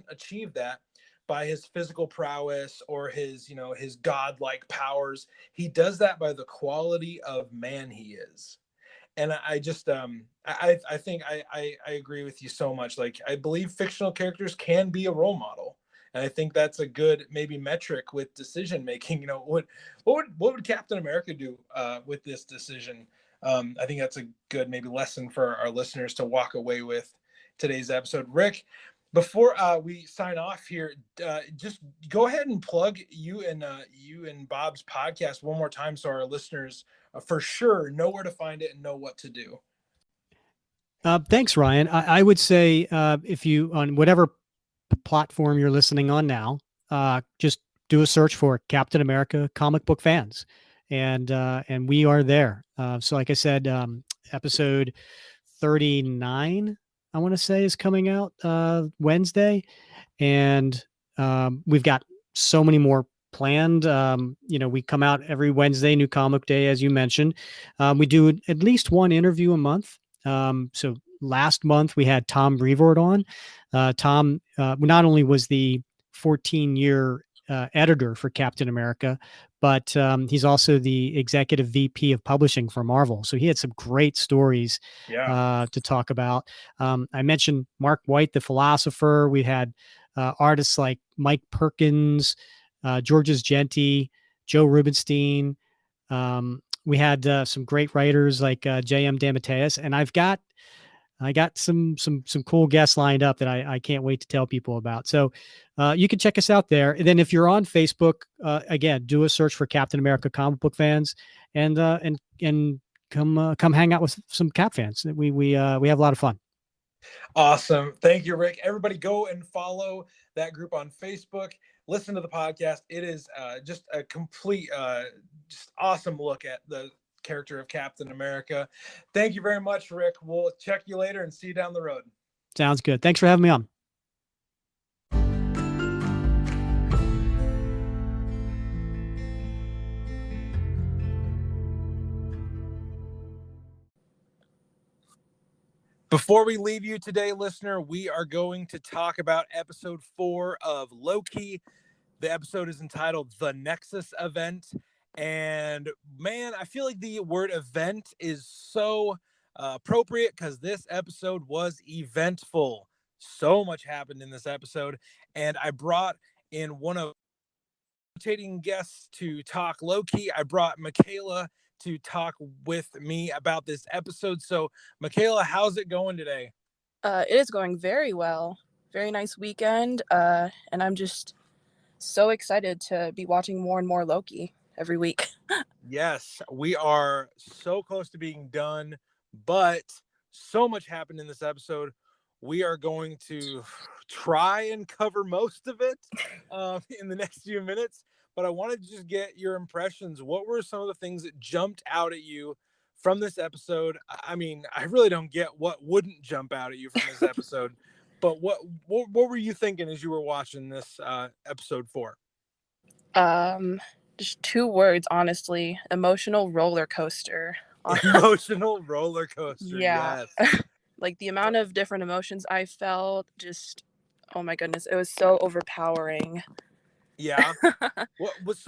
achieve that by his physical prowess or his, his godlike powers. He does that by the quality of man he is. And I just I think I agree with you so much. Like, I believe fictional characters can be a role model, and I think that's a good maybe metric with decision making. What would Captain America do with this decision? I think that's a good maybe lesson for our listeners to walk away with today's episode. Rick, before we sign off here, just go ahead and plug you and Bob's podcast one more time, so our listeners for sure know where to find it and know what to do. Thanks, Ryan. I would say if you, on whatever platform you're listening on now, just do a search for Captain America comic book fans, and we are there. So, like I said, episode 39, I want to say, is coming out Wednesday, and we've got so many more planned. We come out every Wednesday, New Comic Day, as you mentioned. We do at least one interview a month. So last month we had Tom Brevoort on. Tom not only was the 14-year editor for Captain America, but he's also the executive VP of publishing for Marvel. So he had some great stories to talk about. I mentioned Mark White, the philosopher. We had artists like Mike Perkins, Georges Genti, Joe Rubenstein. We had some great writers like J.M. DeMatteis, and I got some cool guests lined up that I can't wait to tell people about. So you can check us out there. And then if you're on Facebook, again, do a search for Captain America comic book fans, and come hang out with some Cap fans. We have a lot of fun. Awesome. Thank you, Rick. Everybody go and follow that group on Facebook. Listen to the podcast. It is just a complete, just awesome look at the character of Captain America. Thank you very much, Rick. We'll check you later and see you down the road. Sounds good. Thanks for having me on. Before we leave you today, listener, we are going to talk about episode 4 of Loki. The episode is entitled The Nexus Event. And man, I feel like the word event is so appropriate because this episode was eventful. So much happened in this episode. And I brought in one of the rotating guests to talk Loki. I brought Michaela to talk with me about this episode. So, Michaela, how's it going today? It is going very well. Very nice weekend. And I'm just so excited to be watching more and more Loki every week. Yes, we are so close to being done, but so much happened in this episode. We are going to try and cover most of it in the next few minutes. But I wanted to just get your impressions. What were some of the things that jumped out at you from this episode? I mean, I really don't get what wouldn't jump out at you from this episode. But what were you thinking as you were watching this episode 4? Just 2 words, honestly. Emotional roller coaster. Emotional roller coaster. Yeah. Yes. Like the amount of different emotions I felt, just, oh my goodness, it was so overpowering. Yeah. What was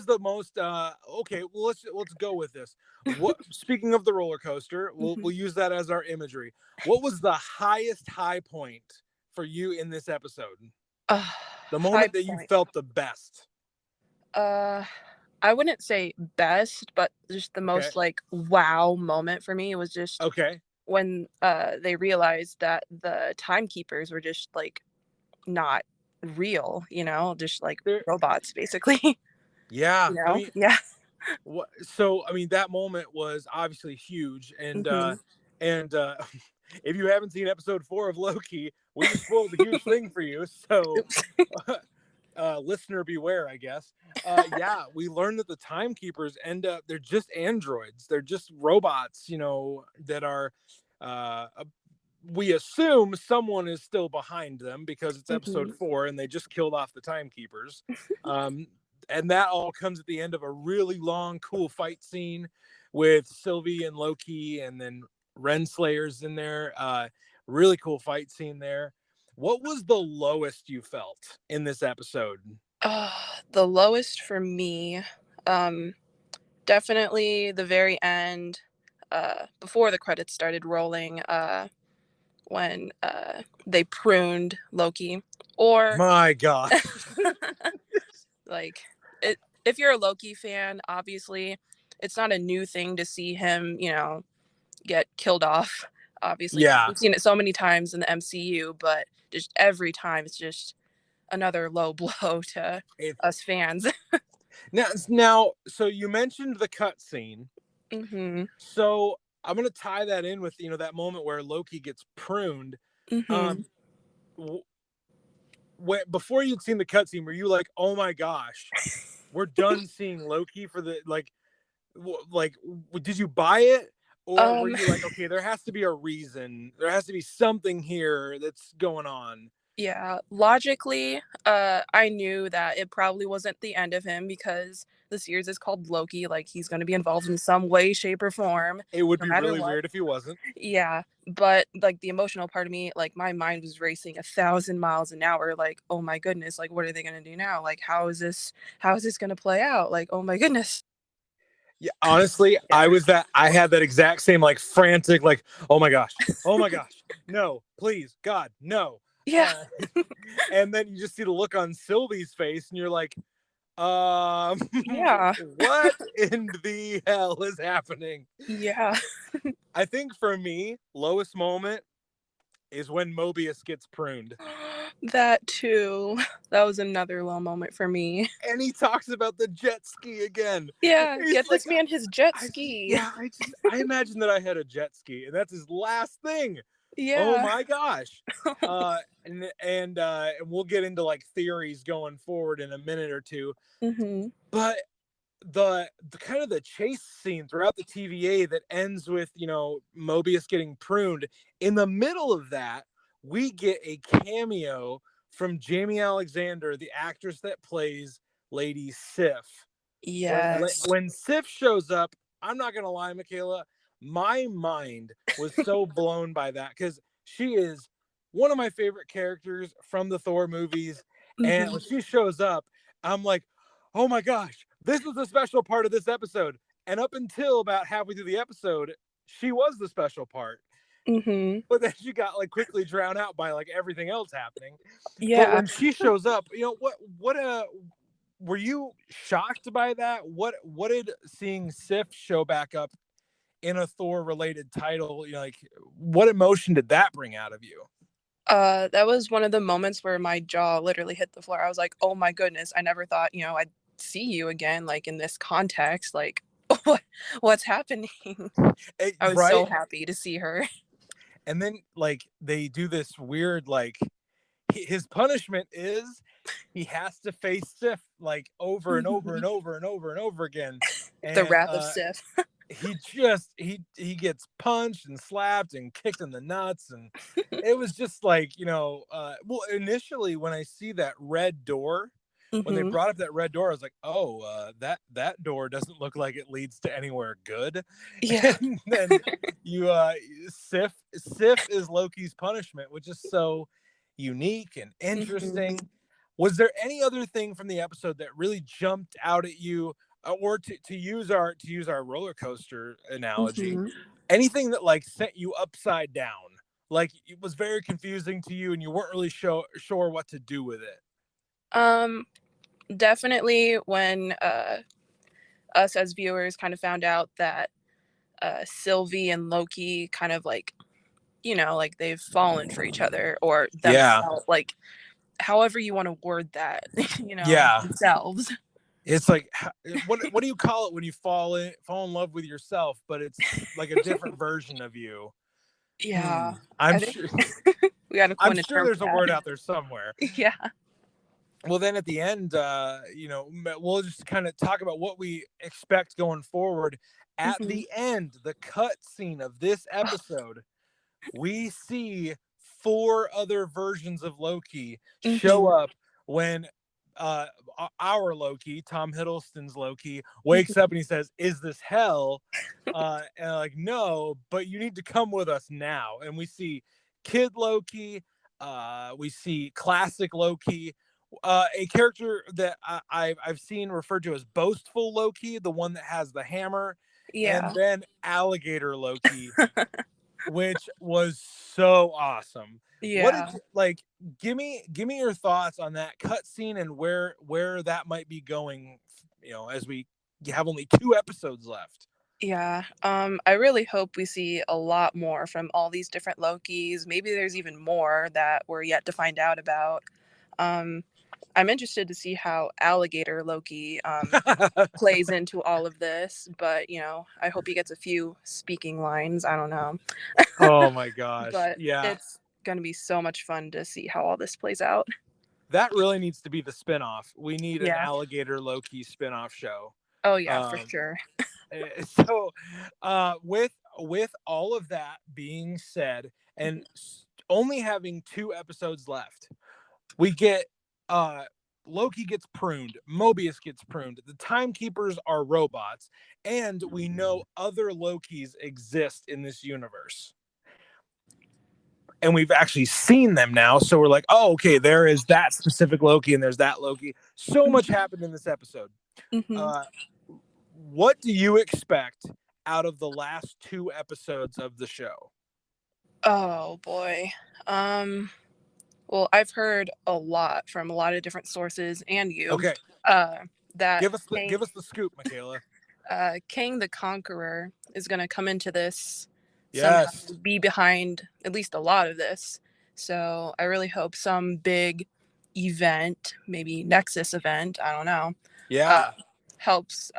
the most okay, well, let's go with this. Speaking of the roller coaster, we'll use that as our imagery. What was the highest high point for you in this episode? The moment that you felt the best. I wouldn't say best, but just the most like wow moment for me. It was just when they realized that the timekeepers were just like not real, just like robots basically. Yeah. I mean, yeah. So I mean, that moment was obviously huge, and if you haven't seen episode 4 of Loki, we just spoiled a huge thing for you. So listener beware, I guess. Yeah, we learned that the timekeepers end up, they're just androids. They're just robots, that are we assume someone is still behind them because it's episode 4 and they just killed off the timekeepers. and that all comes at the end of a really long, cool fight scene with Sylvie and Loki, and then Renslayer's in there. Really cool fight scene there. What was the lowest you felt in this episode? The lowest for me, definitely the very end, before the credits started rolling, when they pruned Loki. Or my God. Like, if you're a Loki fan, obviously it's not a new thing to see him, get killed off. Obviously, yeah, we've seen it so many times in the MCU, but just every time it's just another low blow to us fans. now, so you mentioned the cutscene. Mm-hmm. So I'm gonna tie that in with that moment where Loki gets pruned. Mm-hmm. Before you'd seen the cutscene, were you like, "Oh my gosh, we're done seeing Loki for the like"? Did you buy it, or were you like, "Okay, there has to be a reason. There has to be something here that's going on"? Yeah, logically, I knew that it probably wasn't the end of him because the series is called Loki. Like, he's going to be involved in some way, shape, or form. It would no be matter really what. weird if he wasn't. Yeah, but like the emotional part of me, like my mind was racing 1,000 miles an hour. Like, oh my goodness, like what are they going to do now? Like, how is this going to play out? Like, oh my goodness. Yeah, honestly, yeah. I had that exact same like frantic, like, oh my gosh, no, please, God, no. Yeah. And then you just see the look on Sylvie's face, and you're like, yeah, what in the hell is happening? Yeah. I think for me, lowest moment is when Mobius gets pruned. That too. That was another low moment for me. And he talks about the jet ski again. Yeah, He's get like, this man his jet ski. I imagine that I had a jet ski, and that's his last thing. Yeah. Oh my gosh. And we'll get into like theories going forward in a minute or two. Mm-hmm. But the kind of the chase scene throughout the TVA that ends with Mobius getting pruned, in the middle of that we get a cameo from Jamie Alexander, the actress that plays Lady Sif. Yes. When Sif shows up, I'm not gonna lie, Michaela, my mind was so blown by that, because she is one of my favorite characters from the Thor movies. Mm-hmm. And when she shows up, I'm like, oh my gosh, this was the special part of this episode. And up until about halfway through the episode, she was the special part. Mm-hmm. But then she got like quickly drowned out by like everything else happening. Yeah. But when she shows up, were you shocked by that? What did seeing Sif show back up in a Thor related title, like what emotion did that bring out of you? That was one of the moments where my jaw literally hit the floor. I was like, oh my goodness, I never thought, I'd see you again, like in this context. Like, what's happening? I was so happy to see her. And then like they do this weird, like his punishment is he has to face Sif like over and over and over and over and over again. And, the wrath of Sif. he gets punched and slapped and kicked in the nuts, and it was just like, well, initially when I see that red door, when they brought up that red door, I was like, oh, that door doesn't look like it leads to anywhere good. Yeah. And then Sif is Loki's punishment, which is so unique and interesting. Was there any other thing from the episode that really jumped out at you? Or to use our roller coaster analogy, anything that like sent you upside down, like it was very confusing to you and you weren't really sure what to do with it? Definitely when us as viewers kind of found out that Sylvie and Loki kind of like, like they've fallen for each other, or themselves, like however you want to word that, themselves. It's like, what do you call it when you fall in love with yourself, but it's like a different version of you? Yeah. I'm sure we got to I'm sure there's a word out there somewhere. Yeah. Well, then at the end, we'll just kind of talk about what we expect going forward. At the end, the cut scene of this episode, we see 4 other versions of Loki show up when our Loki, Tom Hiddleston's Loki, wakes up and he says, "Is this hell?" And like, no, but you need to come with us now. And we see Kid Loki, we see classic Loki, a character that I've seen referred to as boastful Loki, the one that has the hammer, and then alligator Loki, which was so awesome. What did you, like? Give me your thoughts on that cutscene and where that might be going. As we have only 2 episodes left. Yeah, I really hope we see a lot more from all these different Lokis. Maybe there's even more that we're yet to find out about. I'm interested to see how alligator Loki plays into all of this, but I hope he gets a few speaking lines. I don't know. Oh my gosh. But yeah, it's going to be so much fun to see how all this plays out. That really needs to be the spinoff. We need an alligator Loki spinoff show. Oh yeah, for sure. So with all of that being said, and only having 2 episodes left, we get Loki gets pruned, Mobius gets pruned, the Timekeepers are robots, and we know other Lokis exist in this universe. And we've actually seen them now, so we're like, oh, okay, there is that specific Loki, and there's that Loki. So much happened in this episode. What do you expect out of the last 2 episodes of the show? Oh boy. Well, I've heard a lot from a lot of different sources and you. Okay. That give us the scoop, Michaela. Kang the Conqueror is going to come into this. Yes. Somehow be behind at least a lot of this. So I really hope some big event, maybe Nexus event, I don't know. Yeah. Helps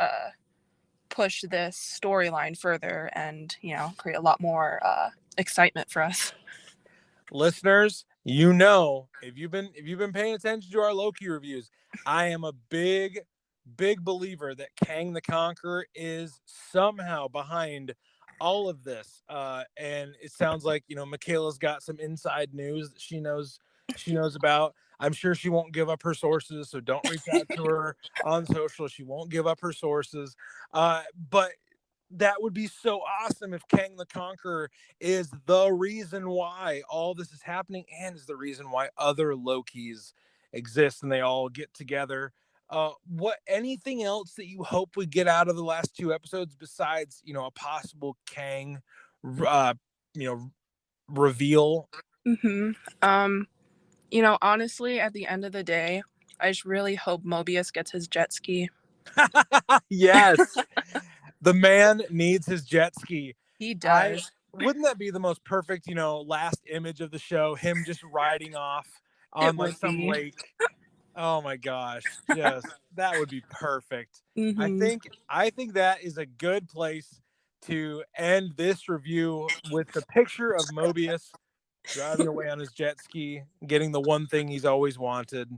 push this storyline further and create a lot more excitement for us. Listeners, if you've been paying attention to our Loki reviews, I am a big believer that Kang the Conqueror is somehow behind all of this. And it sounds like Michaela's got some inside news that she knows about. I'm sure she won't give up her sources, so don't reach out to her on social. She won't give up her sources. But that would be so awesome if Kang the Conqueror is the reason why all this is happening and is the reason why other Lokis exist and they all get together. Anything else that you hope we get out of the last 2 episodes besides, a possible Kang, reveal? Honestly, at the end of the day, I just really hope Mobius gets his jet ski. Yes. The man needs his jet ski. He does. Wouldn't that be the most perfect, last image of the show? Him just riding off on some lake. Oh my gosh. That would be perfect. I think that is a good place to end this review, with the picture of Mobius driving away on his jet ski, getting the one thing he's always wanted.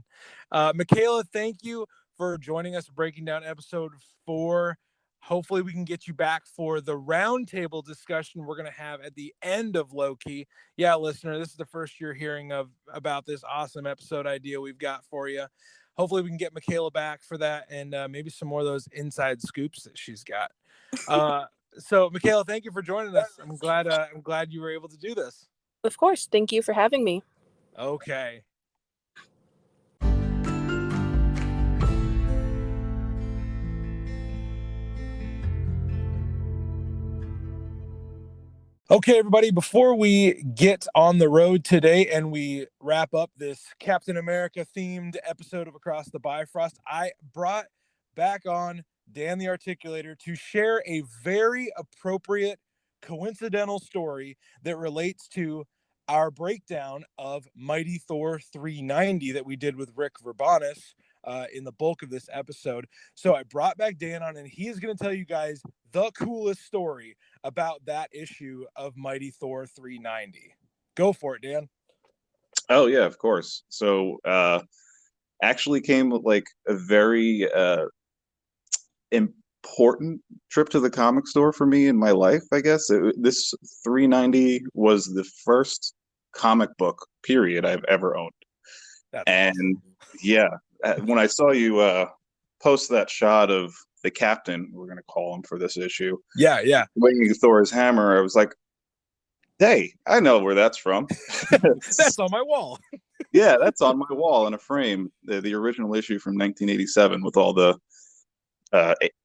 Michaela, thank you for joining us, breaking down episode 4. Hopefully we can get you back for the roundtable discussion we're going to have at the end of Loki. Yeah, listener, this is the first you're hearing about this awesome episode idea we've got for you. Hopefully we can get Michaela back for that, and maybe some more of those inside scoops that she's got. So Michaela, thank you for joining us. I'm glad you were able to do this. Of course. Thank you for having me. Okay. Okay, everybody, before we get on the road today and we wrap up this Captain America themed episode of Across the Bifrost, I brought back on Dan the Articulator to share a very appropriate coincidental story that relates to our breakdown of Mighty Thor 390 that we did with Rick Verbanas in the bulk of this episode. So I brought back Dan on, and he is going to tell you guys the coolest story about that issue of Mighty Thor 390. Go for it, Dan. Oh yeah, of course. So actually came with like a very important trip to the comic store for me in my life, I guess. This 390 was the first comic book period I've ever owned. That's and awesome. Yeah, when I saw you post that shot of the captain, we're going to call him for this issue. Yeah. Winging Thor's hammer, I was like, hey, I know where that's from. That's on my wall. Yeah, that's on my wall in a frame. The original issue from 1987 with all the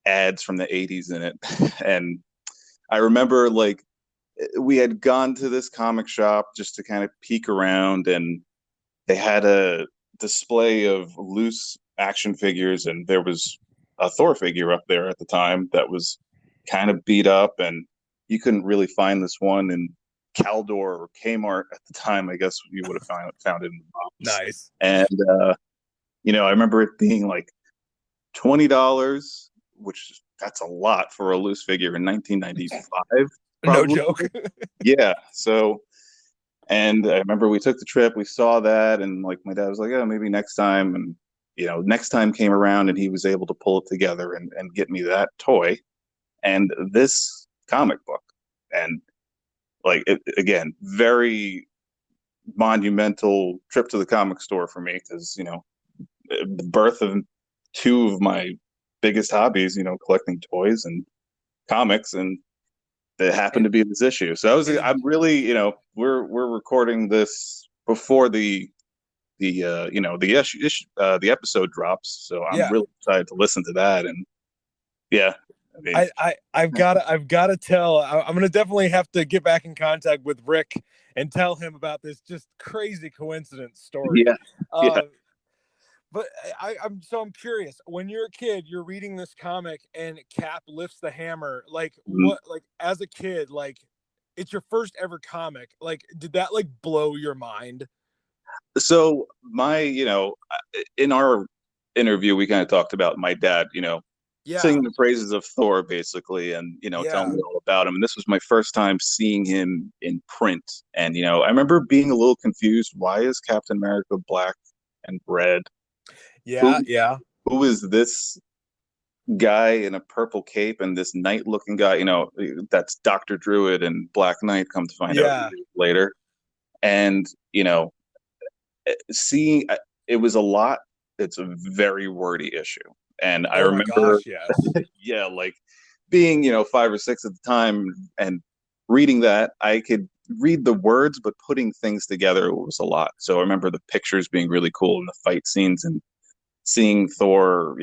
ads from the 80s in it. And I remember, like, we had gone to this comic shop just to kind of peek around, and they had a display of loose action figures, and there was a Thor figure up there at the time that was kind of beat up, and you couldn't really find this one in Caldor or Kmart at the time. I guess you would have found it in the box. Nice. And I remember it being like $20, which that's a lot for a loose figure in 1995. Probably. No joke. Yeah. So, and I remember we took the trip, we saw that, and like my dad was like, "Oh, maybe next time." And next time came around, and he was able to pull it together and get me that toy and this comic book. And like again, very monumental trip to the comic store for me, because the birth of two of my biggest hobbies, collecting toys and comics, and it happened to be this issue. So I'm really, we're recording this before the episode drops. So I'm really excited to listen to that. And yeah, I mean, I've got to tell. I'm gonna definitely have to get back in contact with Rick and tell him about this just crazy coincidence story. Yeah. But I'm curious. When you're a kid, you're reading this comic and Cap lifts the hammer. Like what? Like as a kid, like it's your first ever comic. Like did that like blow your mind? So in our interview, we kind of talked about my dad, singing the praises of Thor, basically, and telling me all about him. And this was my first time seeing him in print. And I remember being a little confused. Why is Captain America black and red? Yeah. Who is this guy in a purple cape and this knight-looking guy? That's Dr. Druid and Black Knight. Come to find out later. And seeing it was a lot. It's a very wordy issue. And I remember, like being, 5 or 6 at the time and reading that, I could read the words, but putting things together was a lot. So I remember the pictures being really cool and the fight scenes and seeing Thor,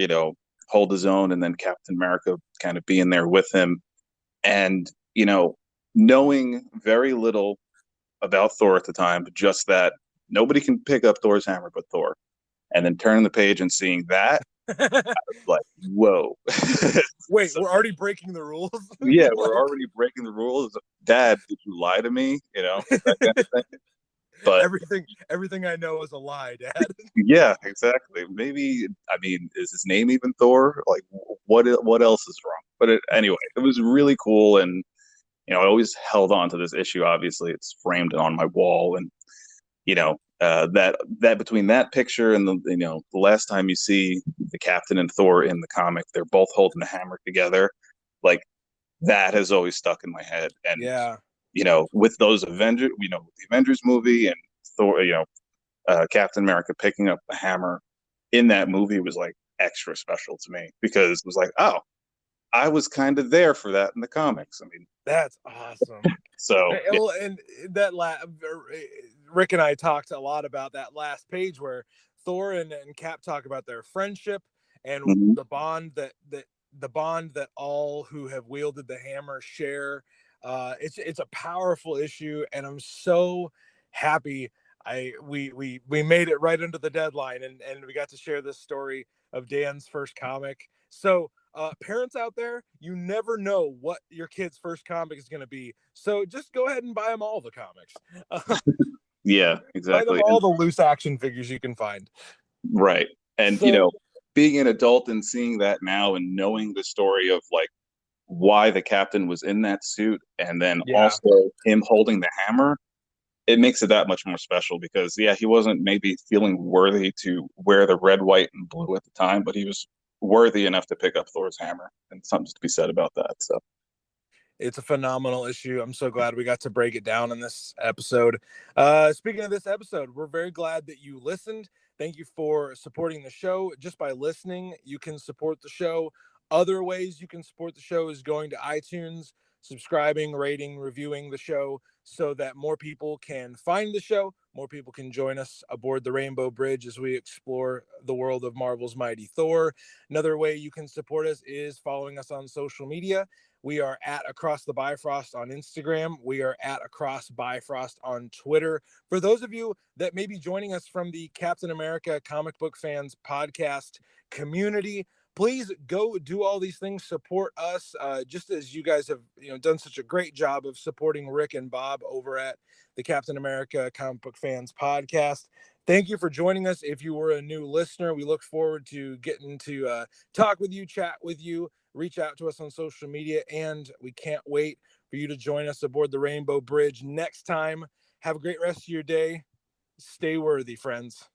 hold his own, and then Captain America kind of being there with him. And, knowing very little about Thor at the time, but just that nobody can pick up Thor's hammer but Thor. And then turning the page and seeing that, I was like, whoa. Wait, we're already breaking the rules? Yeah, we're already breaking the rules. Dad, did you lie to me? That kind of thing. But everything I know is a lie, Dad. Yeah, exactly. Maybe, I mean, is his name even Thor? Like, what else is wrong? But anyway, it was really cool. And, I always held on to this issue. Obviously, it's framed on my wall. And, that between that picture and the last time you see the Captain and Thor in the comic, they're both holding the hammer together. Like, that has always stuck in my head. And with those Avengers, the Avengers movie and Thor, Captain America picking up the hammer in that movie was like extra special to me, because it was like, oh, I was kind of there for that in the comics. I mean, that's awesome. So, well, and that Rick and I talked a lot about that last page where Thor and Cap talk about their friendship and the bond that all who have wielded the hammer share. It's a powerful issue, and I'm so happy we made it right under the deadline, and we got to share this story of Dan's first comic. So parents out there, you never know what your kid's first comic is going to be, so just go ahead and buy them all the comics. Yeah, exactly. Buy them all the loose action figures you can find. Right. And being an adult and seeing that now and knowing the story of like why the captain was in that suit, and then also him holding the hammer, it makes it that much more special, because he wasn't maybe feeling worthy to wear the red, white, and blue at the time, but he was worthy enough to pick up Thor's hammer, and something to be said about that. So it's a phenomenal issue. I'm so glad we got to break it down in this episode. Speaking of this episode, we're very glad that you listened. Thank you for supporting the show. Just by listening, you can support the show. Other ways you can support the show is going to iTunes, subscribing, rating, reviewing the show so that more people can find the show. More people can join us aboard the Rainbow Bridge as we explore the world of Marvel's Mighty Thor. Another way you can support us is following us on social media. We are at Across the Bifrost on Instagram. We are at Across Bifrost on Twitter. For those of you that may be joining us from the Captain America Comic Book Fans podcast community, please go do all these things. Support us, just as you guys have done such a great job of supporting Rick and Bob over at the Captain America Comic Book Fans podcast. Thank you for joining us. If you were a new listener, we look forward to getting to talk with you, chat with you, reach out to us on social media, and we can't wait for you to join us aboard the Rainbow Bridge next time. Have a great rest of your day. Stay worthy, friends.